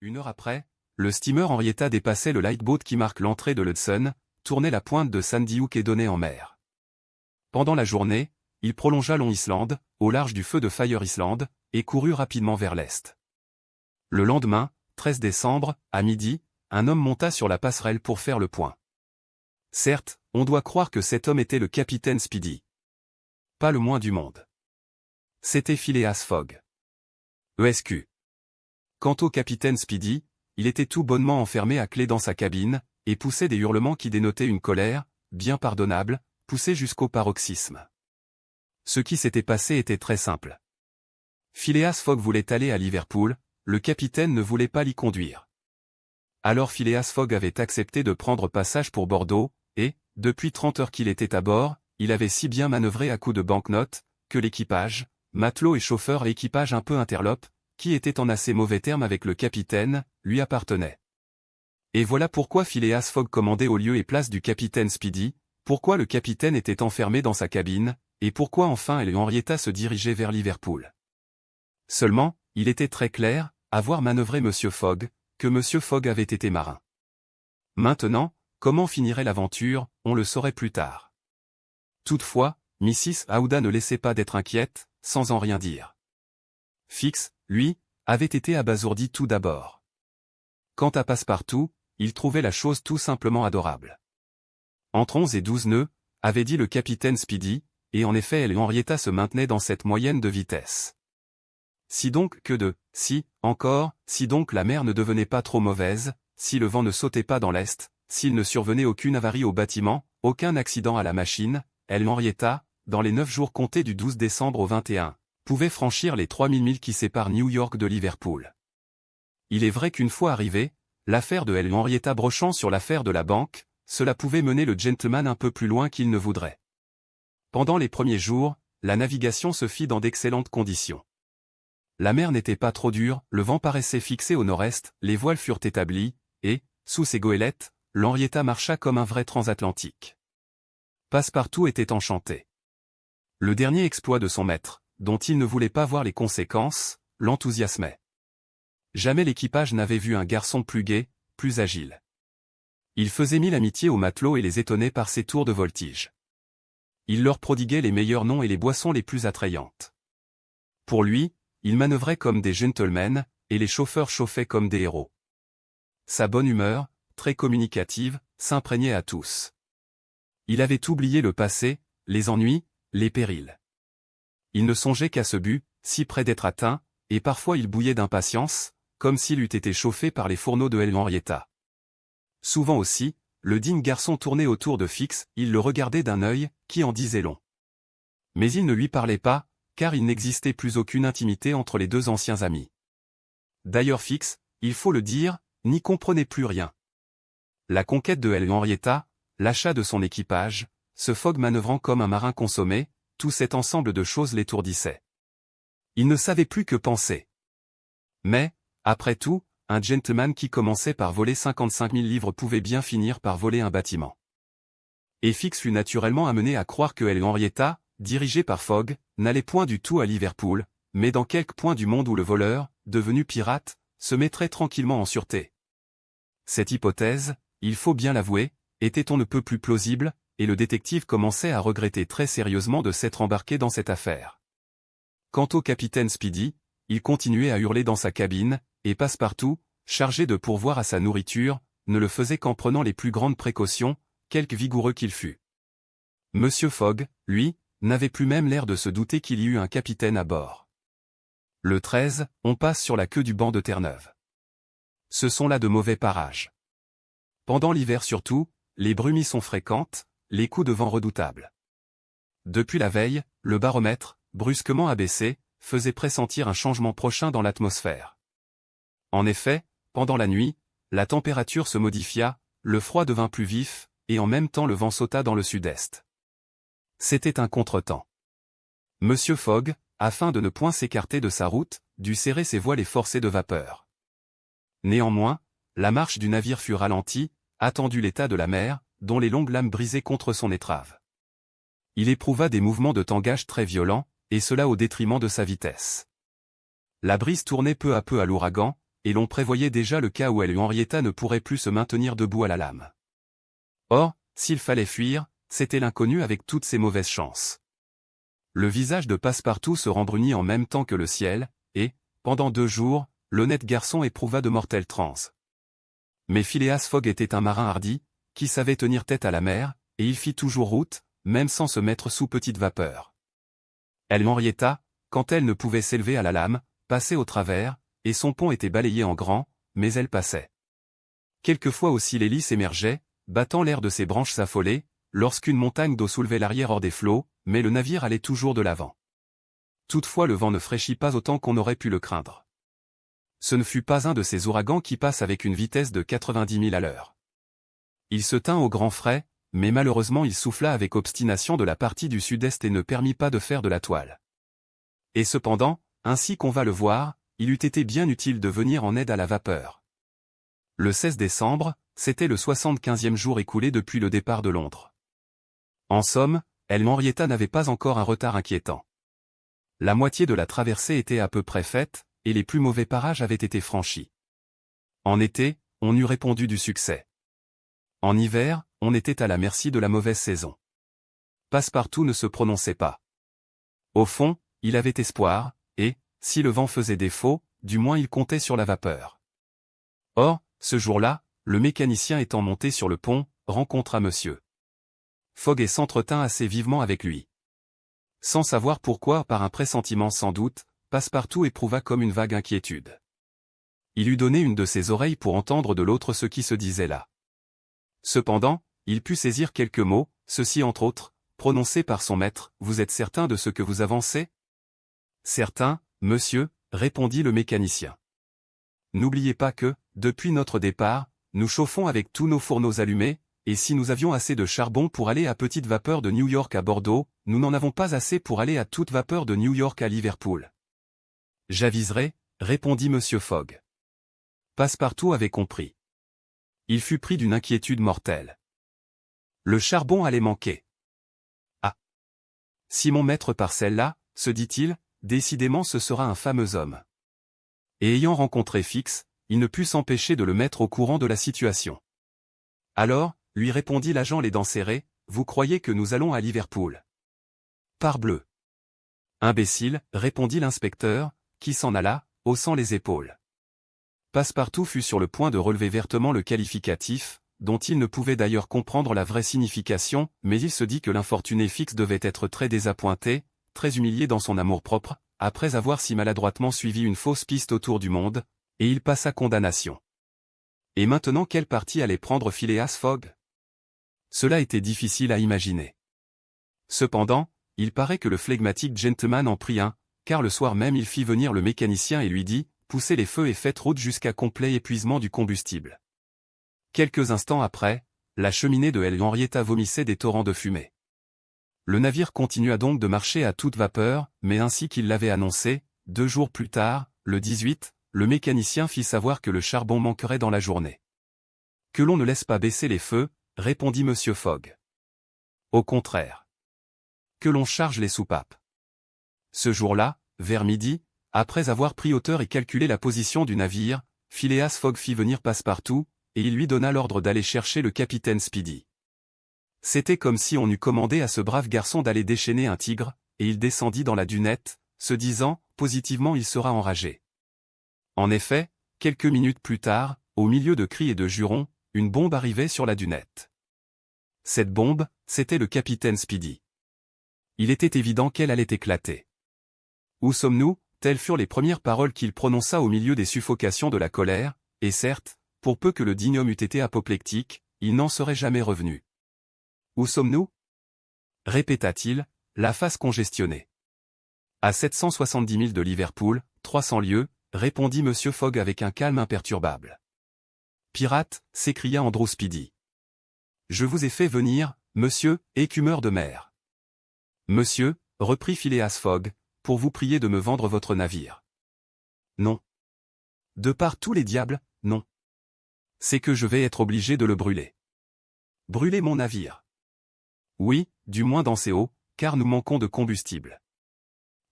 Une heure après, le steamer Henrietta dépassait le lightboat qui marque l'entrée de l'Hudson, tournait la pointe de Sandy Hook et donnait en mer. Pendant la journée, il prolongea Long Island, au large du feu de Fire Island, et courut rapidement vers l'est. Le lendemain, 13 décembre, à midi, un homme monta sur la passerelle pour faire le point. Certes, on doit croire que cet homme était le capitaine Speedy. Pas le moins du monde. C'était Phileas Fogg. ESQ. Quant au capitaine Speedy, il était tout bonnement enfermé à clé dans sa cabine, et poussait des hurlements qui dénotaient une colère, bien pardonnable, poussée jusqu'au paroxysme. Ce qui s'était passé était très simple. Phileas Fogg voulait aller à Liverpool, le capitaine ne voulait pas l'y conduire. Alors Phileas Fogg avait accepté de prendre passage pour Bordeaux, et, depuis 30 heures qu'il était à bord, il avait si bien manœuvré à coups de banknotes, que l'équipage, matelots et chauffeurs et équipage un peu interlope, qui était en assez mauvais termes avec le capitaine, lui appartenait. Et voilà pourquoi Phileas Fogg commandait au lieu et place du capitaine Speedy, pourquoi le capitaine était enfermé dans sa cabine, et pourquoi enfin elle et Henrietta se dirigeaient vers Liverpool. Seulement, il était très clair, à voir manœuvrer M. Fogg, que M. Fogg avait été marin. Maintenant, comment finirait l'aventure, on le saurait plus tard. Toutefois, Mrs. Aouda ne laissait pas d'être inquiète, sans en rien dire. Fix, lui, avait été abasourdi tout d'abord. Quant à Passepartout, il trouvait la chose tout simplement adorable. Entre 11 et 12 nœuds, avait dit le capitaine Speedy, et en effet elle et Henrietta se maintenaient dans cette moyenne de vitesse. Si donc si donc la mer ne devenait pas trop mauvaise, si le vent ne sautait pas dans l'est, s'il ne survenait aucune avarie au bâtiment, aucun accident à la machine, elle et Henrietta, dans les 9 jours comptés du 12 décembre au 21, pouvaient franchir les 3000 milles qui séparent New York de Liverpool. Il est vrai qu'une fois arrivé, l'affaire de elle et Henrietta brochant sur l'affaire de la banque, cela pouvait mener le gentleman un peu plus loin qu'il ne voudrait. Pendant les premiers jours, la navigation se fit dans d'excellentes conditions. La mer n'était pas trop dure, le vent paraissait fixé au nord-est, les voiles furent établies, et, sous ses goélettes, l'Henrietta marcha comme un vrai transatlantique. Passepartout était enchanté. Le dernier exploit de son maître, dont il ne voulait pas voir les conséquences, l'enthousiasmait. Jamais l'équipage n'avait vu un garçon plus gai, plus agile. Il faisait mille amitiés aux matelots et les étonnait par ses tours de voltige. Il leur prodiguait les meilleurs noms et les boissons les plus attrayantes. Pour lui, ils manœuvraient comme des gentlemen, et les chauffeurs chauffaient comme des héros. Sa bonne humeur, très communicative, s'imprégnait à tous. Il avait oublié le passé, les ennuis, les périls. Il ne songeait qu'à ce but, si près d'être atteint, et parfois il bouillait d'impatience, comme s'il eût été chauffé par les fourneaux de Henrietta. Souvent aussi, le digne garçon tournait autour de Fix, il le regardait d'un œil, qui en disait long. Mais il ne lui parlait pas, car il n'existait plus aucune intimité entre les deux anciens amis. D'ailleurs Fix, il faut le dire, n'y comprenait plus rien. La conquête de Henrietta, l'achat de son équipage, ce Fogg manœuvrant comme un marin consommé, tout cet ensemble de choses l'étourdissait. Il ne savait plus que penser. Mais, après tout, un gentleman qui commençait par voler 55 000 livres pouvait bien finir par voler un bâtiment. Et Fix fut naturellement amené à croire que Henrietta, dirigée par Fogg, n'allait point du tout à Liverpool, mais dans quelque point du monde où le voleur, devenu pirate, se mettrait tranquillement en sûreté. Cette hypothèse, il faut bien l'avouer, était on ne peut plus plausible, et le détective commençait à regretter très sérieusement de s'être embarqué dans cette affaire. Quant au capitaine Speedy, il continuait à hurler dans sa cabine, et Passepartout, chargé de pourvoir à sa nourriture, ne le faisait qu'en prenant les plus grandes précautions, quelque vigoureux qu'il fût. Monsieur Fogg, lui, n'avait plus même l'air de se douter qu'il y eût un capitaine à bord. Le 13, on passe sur la queue du banc de Terre-Neuve. Ce sont là de mauvais parages. Pendant l'hiver surtout, les brumies sont fréquentes, les coups de vent redoutables. Depuis la veille, le baromètre, brusquement abaissé, faisait pressentir un changement prochain dans l'atmosphère. En effet, pendant la nuit, la température se modifia, le froid devint plus vif, et en même temps le vent sauta dans le sud-est. C'était un contretemps. Monsieur Fogg, afin de ne point s'écarter de sa route, dut serrer ses voiles et forcer de vapeur. Néanmoins, la marche du navire fut ralentie, attendu l'état de la mer, dont les longues lames brisaient contre son étrave. Il éprouva des mouvements de tangage très violents, et cela au détriment de sa vitesse. La brise tournait peu à peu à l'ouragan, et l'on prévoyait déjà le cas où Henrietta ne pourrait plus se maintenir debout à la lame. Or, s'il fallait fuir, c'était l'inconnu avec toutes ses mauvaises chances. Le visage de Passepartout se rembrunit en même temps que le ciel, et, pendant 2 jours, l'honnête garçon éprouva de mortelles transes. Mais Phileas Fogg était un marin hardi, qui savait tenir tête à la mer, et il fit toujours route, même sans se mettre sous petite vapeur. Henrietta, quand elle ne pouvait s'élever à la lame, passait au travers, et son pont était balayé en grand, mais elle passait. Quelquefois aussi l'hélice émergeait, battant l'air de ses branches affolées, lorsqu'une montagne d'eau soulevait l'arrière hors des flots, mais le navire allait toujours de l'avant. Toutefois le vent ne fraîchit pas autant qu'on aurait pu le craindre. Ce ne fut pas un de ces ouragans qui passent avec une vitesse de 90 000 à l'heure. Il se tint au grand frais, mais malheureusement il souffla avec obstination de la partie du sud-est et ne permit pas de faire de la toile. Et cependant, ainsi qu'on va le voir, il eût été bien utile de venir en aide à la vapeur. Le 16 décembre, c'était le 75e jour écoulé depuis le départ de Londres. En somme, Henrietta n'avait pas encore un retard inquiétant. La moitié de la traversée était à peu près faite, et les plus mauvais parages avaient été franchis. En été, on eût répondu du succès. En hiver, on était à la merci de la mauvaise saison. Passepartout ne se prononçait pas. Au fond, il avait espoir, et, si le vent faisait défaut, du moins il comptait sur la vapeur. Or, ce jour-là, le mécanicien étant monté sur le pont, rencontra Monsieur Fogg et s'entretint assez vivement avec lui. Sans savoir pourquoi, par un pressentiment sans doute, Passepartout éprouva comme une vague inquiétude. Il eût donné une de ses oreilles pour entendre de l'autre ce qui se disait là. Cependant, il put saisir quelques mots, ceux-ci entre autres, prononcés par son maître. « Vous êtes certain de ce que vous avancez ?»« Certain, monsieur, répondit le mécanicien. N'oubliez pas que, depuis notre départ, nous chauffons avec tous nos fourneaux allumés, et si nous avions assez de charbon pour aller à petite vapeur de New York à Bordeaux, nous n'en avons pas assez pour aller à toute vapeur de New York à Liverpool. »« J'aviserai, répondit Monsieur Fogg. Passepartout avait compris. Il fut pris d'une inquiétude mortelle. Le charbon allait manquer. Ah! Si mon maître part celle-là, se dit-il, décidément ce sera un fameux homme. Et ayant rencontré Fix, il ne put s'empêcher de le mettre au courant de la situation. Alors, lui répondit l'agent les dents serrées, vous croyez que nous allons à Liverpool? Parbleu! Imbécile, répondit l'inspecteur, qui s'en alla, haussant les épaules. Passepartout fut sur le point de relever vertement le qualificatif, dont il ne pouvait d'ailleurs comprendre la vraie signification, mais il se dit que l'infortuné Fix devait être très désappointé, très humilié dans son amour-propre, après avoir si maladroitement suivi une fausse piste autour du monde, et il passa condamnation. Et maintenant quel parti allait prendre Phileas Fogg? Cela était difficile à imaginer. Cependant, il paraît que le flegmatique gentleman en prit un, car le soir même il fit venir le mécanicien et lui dit, poussez les feux et faites route jusqu'à complet épuisement du combustible. Quelques instants après, la cheminée de Henrietta vomissait des torrents de fumée. Le navire continua donc de marcher à toute vapeur, mais ainsi qu'il l'avait annoncé, 2 jours plus tard, le 18, le mécanicien fit savoir que le charbon manquerait dans la journée. Que l'on ne laisse pas baisser les feux, répondit Monsieur Fogg. Au contraire. Que l'on charge les soupapes. Ce jour-là, vers midi, après avoir pris hauteur et calculé la position du navire, Phileas Fogg fit venir Passepartout, et il lui donna l'ordre d'aller chercher le capitaine Speedy. C'était comme si on eût commandé à ce brave garçon d'aller déchaîner un tigre, et il descendit dans la dunette, se disant, positivement il sera enragé. En effet, quelques minutes plus tard, au milieu de cris et de jurons, une bombe arrivait sur la dunette. Cette bombe, c'était le capitaine Speedy. Il était évident qu'elle allait éclater. Où sommes-nous? Telles furent les premières paroles qu'il prononça au milieu des suffocations de la colère, et certes, pour peu que le digne homme eût été apoplectique, il n'en serait jamais revenu. Où sommes-nous? Répéta-t-il, la face congestionnée. À 770 000 de Liverpool, 300 lieues, répondit Monsieur Fogg avec un calme imperturbable. Pirate, s'écria Andrew Speedy. Je vous ai fait venir, monsieur, écumeur de mer. Monsieur, reprit Phileas Fogg, pour vous prier de me vendre votre navire. Non. De par tous les diables, non. C'est que je vais être obligé de le brûler. Brûler mon navire. Oui, du moins dans ces eaux, car nous manquons de combustible.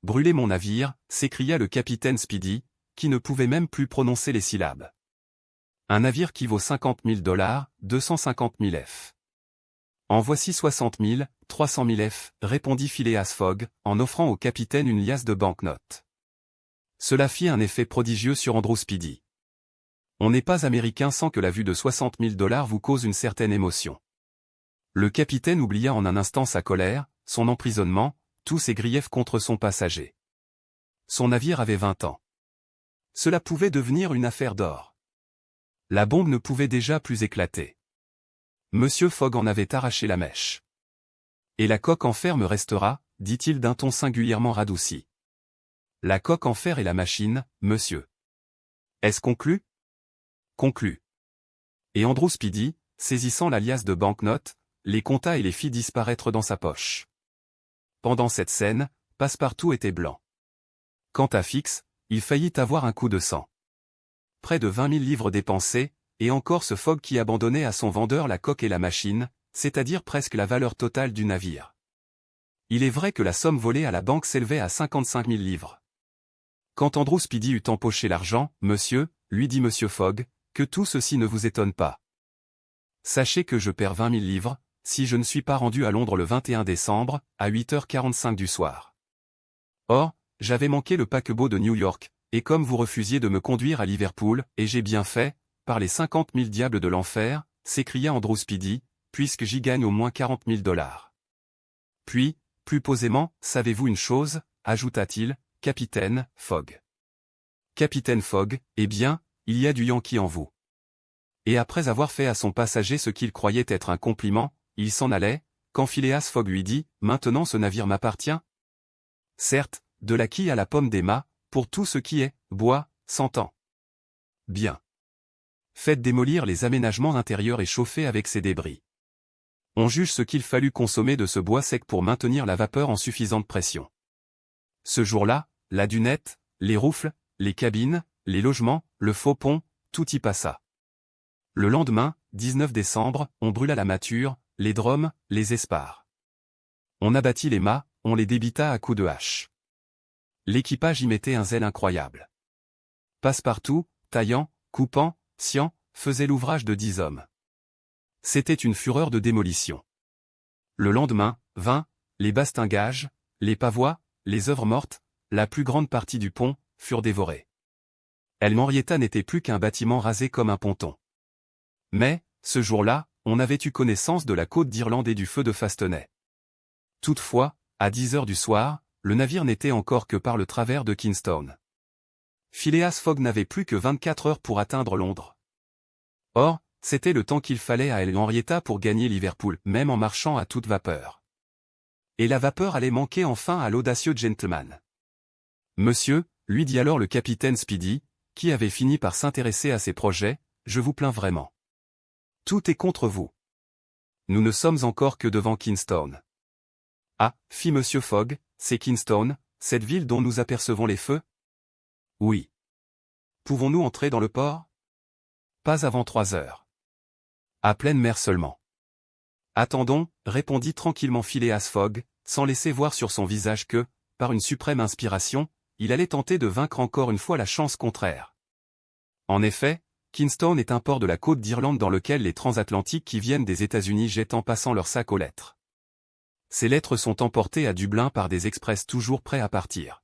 Brûler mon navire, s'écria le capitaine Speedy, qui ne pouvait même plus prononcer les syllabes. Un navire qui vaut 50 000 $, 250 000 F. En voici 60 000, 300 000 F, répondit Phileas Fogg, en offrant au capitaine une liasse de banknotes. Cela fit un effet prodigieux sur Andrew Speedy. On n'est pas américain sans que la vue de 60 000 $ vous cause une certaine émotion. Le capitaine oublia en un instant sa colère, son emprisonnement, tous ses griefs contre son passager. Son navire avait 20 ans. Cela pouvait devenir une affaire d'or. La bombe ne pouvait déjà plus éclater. Monsieur Fogg en avait arraché la mèche. Et la coque en fer me restera, dit-il d'un ton singulièrement radouci. La coque en fer et la machine, monsieur. Est-ce conclu? Conclu. Et Andrew Speedy, saisissant la liasse de banknotes, les compta et les fit disparaître dans sa poche. Pendant cette scène, Passepartout était blanc. Quant à Fix, il faillit avoir un coup de sang. Près de 20 000 livres dépensés, et encore ce Fogg qui abandonnait à son vendeur la coque et la machine, c'est-à-dire presque la valeur totale du navire. Il est vrai que la somme volée à la banque s'élevait à 55 000 livres. Quand Andrew Speedy eut empoché l'argent, monsieur, lui dit monsieur Fogg, que tout ceci ne vous étonne pas. Sachez que je perds 20 000 livres, si je ne suis pas rendu à Londres le 21 décembre, à 8h45 du soir. Or, j'avais manqué le paquebot de New York, et comme vous refusiez de me conduire à Liverpool, et j'ai bien fait, par les 50 000 diables de l'enfer, s'écria Andrew Speedy, puisque j'y gagne au moins 40 000 $. Puis, plus posément, savez-vous une chose, ajouta-t-il, capitaine Fogg. Capitaine Fogg, eh bien, il y a du Yankee en vous. Et après avoir fait à son passager ce qu'il croyait être un compliment, il s'en allait, quand Phileas Fogg lui dit, maintenant ce navire m'appartient? Certes, de la quille à la pomme des mâts, pour tout ce qui est, bois, s'entend. Bien. Faites démolir les aménagements intérieurs et chauffez avec ces débris. On juge ce qu'il fallut consommer de ce bois sec pour maintenir la vapeur en suffisante pression. Ce jour-là, la dunette, les roufles, les cabines, les logements, le faux pont, tout y passa. Le lendemain, 19 décembre, on brûla la mâture, les dromes, les espars. On abattit les mâts, on les débita à coups de hache. L'équipage y mettait un zèle incroyable. Passepartout, taillant, coupant, sciant, faisait l'ouvrage de 10 hommes. C'était une fureur de démolition. Le lendemain, les bastingages, les pavois, les œuvres mortes, la plus grande partie du pont, furent dévorés. El Henrietta n'était plus qu'un bâtiment rasé comme un ponton. Mais, ce jour-là, on avait eu connaissance de la côte d'Irlande et du feu de Fastenay. Toutefois, à 10 heures du soir, le navire n'était encore que par le travers de Kingston. Phileas Fogg n'avait plus que 24 heures pour atteindre Londres. Or, c'était le temps qu'il fallait à El Henrietta pour gagner Liverpool, même en marchant à toute vapeur. Et la vapeur allait manquer enfin à l'audacieux gentleman. Monsieur, lui dit alors le capitaine Speedy, qui avait fini par s'intéresser à ses projets, je vous plains vraiment. Tout est contre vous. Nous ne sommes encore que devant Kingston. Ah, fit monsieur Fogg, c'est Kingston, cette ville dont nous apercevons les feux? Oui. Pouvons-nous entrer dans le port? Pas avant 3 heures. À pleine mer seulement. Attendons, répondit tranquillement Phileas Fogg, sans laisser voir sur son visage que, par une suprême inspiration, il allait tenter de vaincre encore une fois la chance contraire. En effet, Kingston est un port de la côte d'Irlande dans lequel les transatlantiques qui viennent des États-Unis jettent en passant leurs sacs aux lettres. Ces lettres sont emportées à Dublin par des express toujours prêts à partir.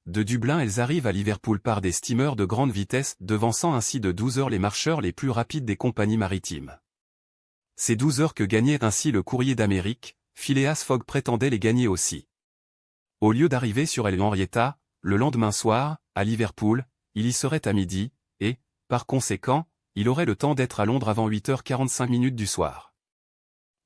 De Dublin elles arrivent à Liverpool par des steamers de grande vitesse, devançant ainsi de 12 heures les marcheurs les plus rapides des compagnies maritimes. Ces 12 heures que gagnait ainsi le courrier d'Amérique, Phileas Fogg prétendait les gagner aussi. Au lieu d'arriver sur El Henrietta, le lendemain soir, à Liverpool, il y serait à midi, et, par conséquent, il aurait le temps d'être à Londres avant 8h45 du soir.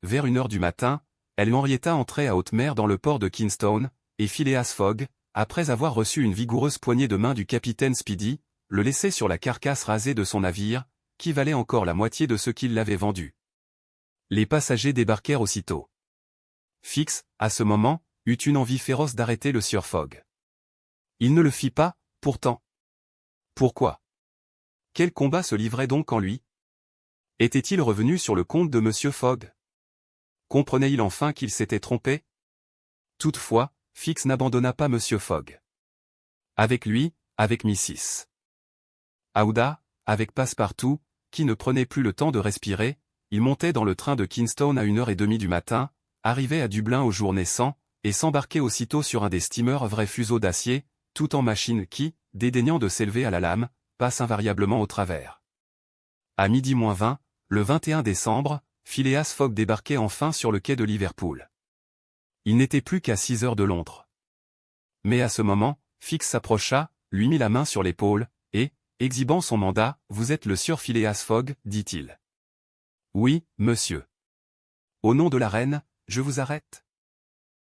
Vers 1h du matin, El Henrietta entrait à haute mer dans le port de Kingston, et Phileas Fogg, après avoir reçu une vigoureuse poignée de main du capitaine Speedy, le laissait sur la carcasse rasée de son navire, qui valait encore la moitié de ce qu'il l'avait vendu. Les passagers débarquèrent aussitôt. Fix, à ce moment, eut une envie féroce d'arrêter le sieur Fogg. Il ne le fit pas, pourtant. Pourquoi? Quel combat se livrait donc en lui? Était-il revenu sur le compte de monsieur Fogg? Comprenait-il enfin qu'il s'était trompé? Toutefois, Fix n'abandonna pas monsieur Fogg. Avec lui, avec Mrs. Aouda, avec Passepartout, qui ne prenait plus le temps de respirer, il montait dans le train de Kingston à 1h30 du matin, arrivait à Dublin au jour naissant, et s'embarquait aussitôt sur un des steamers vrais fuseaux d'acier, tout en machine qui, dédaignant de s'élever à la lame, passe invariablement au travers. À 12h20, le 21 décembre, Phileas Fogg débarquait enfin sur le quai de Liverpool. Il n'était plus qu'à 6 heures de Londres. Mais à ce moment, Fix s'approcha, lui mit la main sur l'épaule, et, exhibant son mandat, « Vous êtes le sieur Phileas Fogg » dit-il. « Oui, monsieur. Au nom de la reine, je vous arrête.